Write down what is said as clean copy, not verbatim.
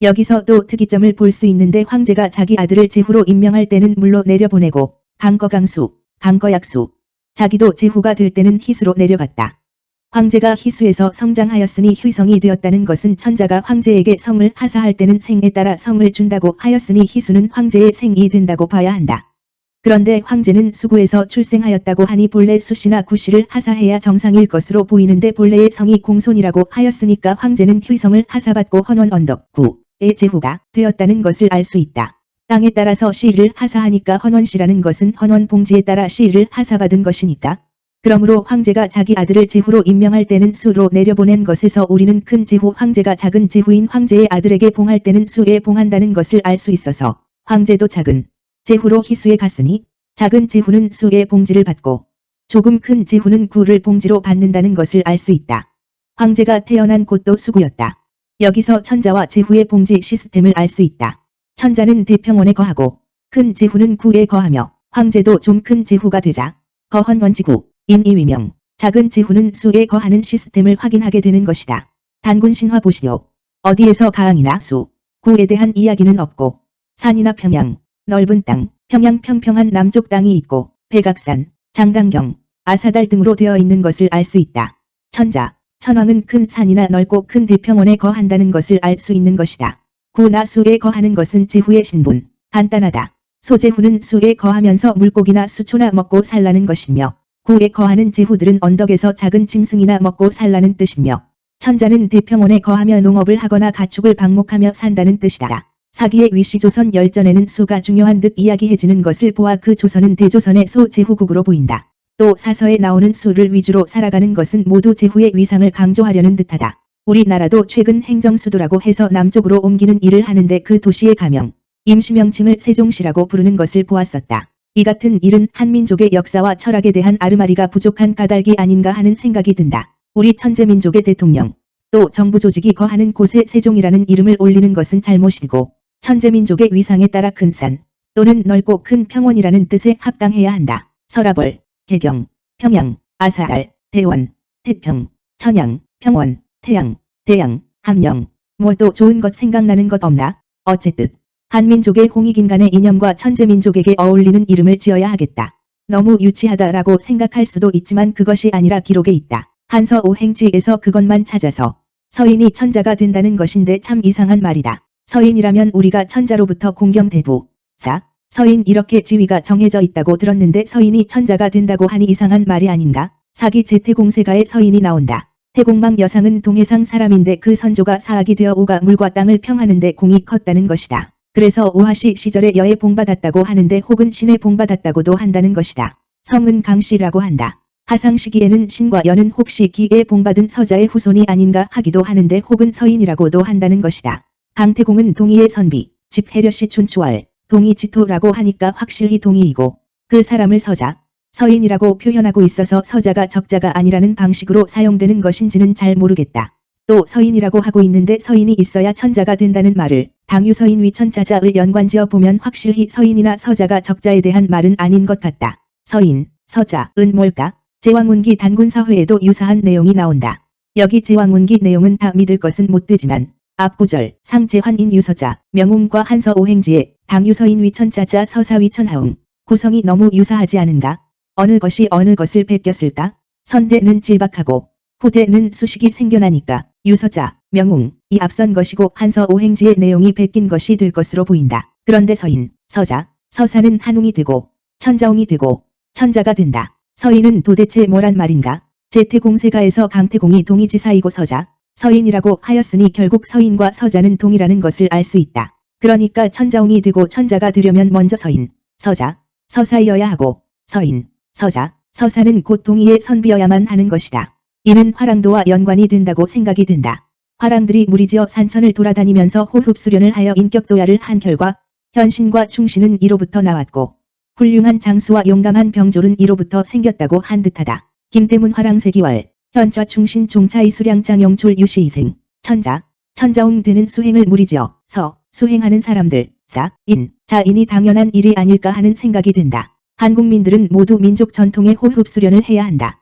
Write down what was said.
여기서 또 특이점을 볼 수 있는데 황제가 자기 아들을 제후로 임명할 때는 물로 내려보내고 강거강수, 강거약수, 자기도 제후가 될 때는 희수로 내려갔다. 황제가 희수에서 성장하였으니 희성이 되었다는 것은 천자가 황제에게 성을 하사할 때는 생에 따라 성을 준다고 하였으니 희수는 황제의 생이 된다고 봐야 한다. 그런데 황제는 수구에서 출생하였다고 하니 본래 수씨나 구씨를 하사해야 정상일 것으로 보이는데 본래의 성이 공손이라고 하였으니까 황제는 희성을 하사받고 헌원 언덕 구의 제후가 되었다는 것을 알 수 있다. 땅에 따라서 씨를 하사하니까 헌원씨라는 것은 헌원 봉지에 따라 씨를 하사받은 것이니까. 그러므로 황제가 자기 아들을 제후로 임명할 때는 수로 내려보낸 것에서 우리는 큰 제후 황제가 작은 제후인 황제의 아들에게 봉할 때는 수에 봉한다는 것을 알 수 있어서 황제도 작은 제후로 희수에 갔으니 작은 제후는 수의 봉지를 받고 조금 큰 제후는 구를 봉지로 받는다는 것을 알 수 있다. 황제가 태어난 곳도 수구였다. 여기서 천자와 제후의 봉지 시스템을 알 수 있다. 천자는 대평원에 거하고 큰 제후는 구에 거하며 황제도 좀 큰 제후가 되자 거헌원지구 인이위명 작은 제후는 수에 거하는 시스템을 확인하게 되는 것이다. 단군 신화 보시오. 어디에서 가항이나 수, 구에 대한 이야기는 없고 산이나 평양, 넓은 땅, 평양 평평한 남쪽 땅이 있고 백악산, 장당경, 아사달 등으로 되어 있는 것을 알 수 있다. 천자, 천왕은 큰 산이나 넓고 큰 대평원에 거한다는 것을 알 수 있는 것이다. 구나 수에 거하는 것은 제후의 신분, 간단하다. 소제후는 수에 거하면서 물고기나 수초나 먹고 살라는 것이며 구에 거하는 제후들은 언덕에서 작은 짐승이나 먹고 살라는 뜻이며 천자는 대평원에 거하며 농업을 하거나 가축을 방목하며 산다는 뜻이다. 사기의 위시조선 열전에는 수가 중요한 듯 이야기해지는 것을 보아 그 조선은 대조선의 소제후국으로 보인다. 또 사서에 나오는 수를 위주로 살아가는 것은 모두 제후의 위상을 강조하려는 듯하다. 우리나라도 최근 행정수도라고 해서 남쪽으로 옮기는 일을 하는데 그 도시의 가명, 임시명칭을 세종시라고 부르는 것을 보았었다. 이 같은 일은 한민족의 역사와 철학에 대한 아르마리가 부족한 까닭이 아닌가 하는 생각이 든다. 우리 천재민족의 대통령, 또 정부 조직이 거하는 곳에 세종이라는 이름을 올리는 것은 잘못이고 천재민족의 위상에 따라 큰 산 또는 넓고 큰 평원이라는 뜻에 합당해야 한다. 서라벌, 개경, 평양, 아사알, 대원, 태평, 천양, 평원, 태양, 대양, 함령, 뭐 또 좋은 것 생각나는 것 없나? 어쨌든 한민족의 홍익인간의 이념과 천재민족에게 어울리는 이름을 지어야 하겠다. 너무 유치하다라고 생각할 수도 있지만 그것이 아니라 기록에 있다. 한서 오행지에서 그것만 찾아서 서인이 천자가 된다는 것인데 참 이상한 말이다. 서인이라면 우리가 천자로부터 공경대부, 서인 이렇게 지위가 정해져 있다고 들었는데 서인이 천자가 된다고 하니 이상한 말이 아닌가? 사기 제태공세가의 서인이 나온다. 태공망 여상은 동해상 사람인데 그 선조가 사악이 되어 우가 물과 땅을 평하는데 공이 컸다는 것이다. 그래서 우하시 시절에 여에 봉받았다고 하는데 혹은 신에 봉받았다고도 한다는 것이다. 성은 강씨라고 한다. 하상 시기에는 신과 여는 혹시 기에 봉받은 서자의 후손이 아닌가 하기도 하는데 혹은 서인이라고도 한다는 것이다. 강태공은 동의의 선비, 집 해려시 춘추월, 동의지토라고 하니까 확실히 동의이고 그 사람을 서자, 서인이라고 표현하고 있어서 서자가 적자가 아니라는 방식으로 사용되는 것인지는 잘 모르겠다. 또 서인이라고 하고 있는데 서인이 있어야 천자가 된다는 말을 당유서인 위천자자을 연관지어 보면 확실히 서인이나 서자가 적자에 대한 말은 아닌 것 같다. 서인, 서자은 뭘까? 제왕운기 단군사회에도 유사한 내용이 나온다. 여기 제왕운기 내용은 다 믿을 것은 못 되지만 앞구절 상제환인 유서자 명웅과 한서 오행지에 당유서인 위천자자 서사 위천하웅 구성이 너무 유사하지 않은가? 어느 것이 어느 것을 베꼈을까? 선대는 질박하고 후대는 수식이 생겨나니까 유서자, 명웅이 앞선 것이고 한서 오행지의 내용이 베낀 것이 될 것으로 보인다. 그런데 서인, 서자, 서사는 한웅이 되고 천자웅이 되고 천자가 된다. 서인은 도대체 뭐란 말인가? 제태공세가에서 강태공이 동의지사이고 서자, 서인이라고 하였으니 결국 서인과 서자는 동이라는 것을 알 수 있다. 그러니까 천자웅이 되고 천자가 되려면 먼저 서인, 서자, 서사이어야 하고 서인, 서자, 서사는 곧 동의의 선비여야만 하는 것이다. 이는 화랑도와 연관이 된다고 생각이 된다. 화랑들이 무리지어 산천을 돌아다니면서 호흡수련을 하여 인격도야를 한 결과 현신과 충신은 이로부터 나왔고 훌륭한 장수와 용감한 병졸은 이로부터 생겼다고 한 듯하다. 김태문 화랑세기월 현좌 충신 종차이 수량장 영졸 유시이생 천자, 천자웅 되는 수행을 무리지어 수행하는 사람들 자인이 당연한 일이 아닐까 하는 생각이 든다. 한국민들은 모두 민족 전통의 호흡수련을 해야 한다.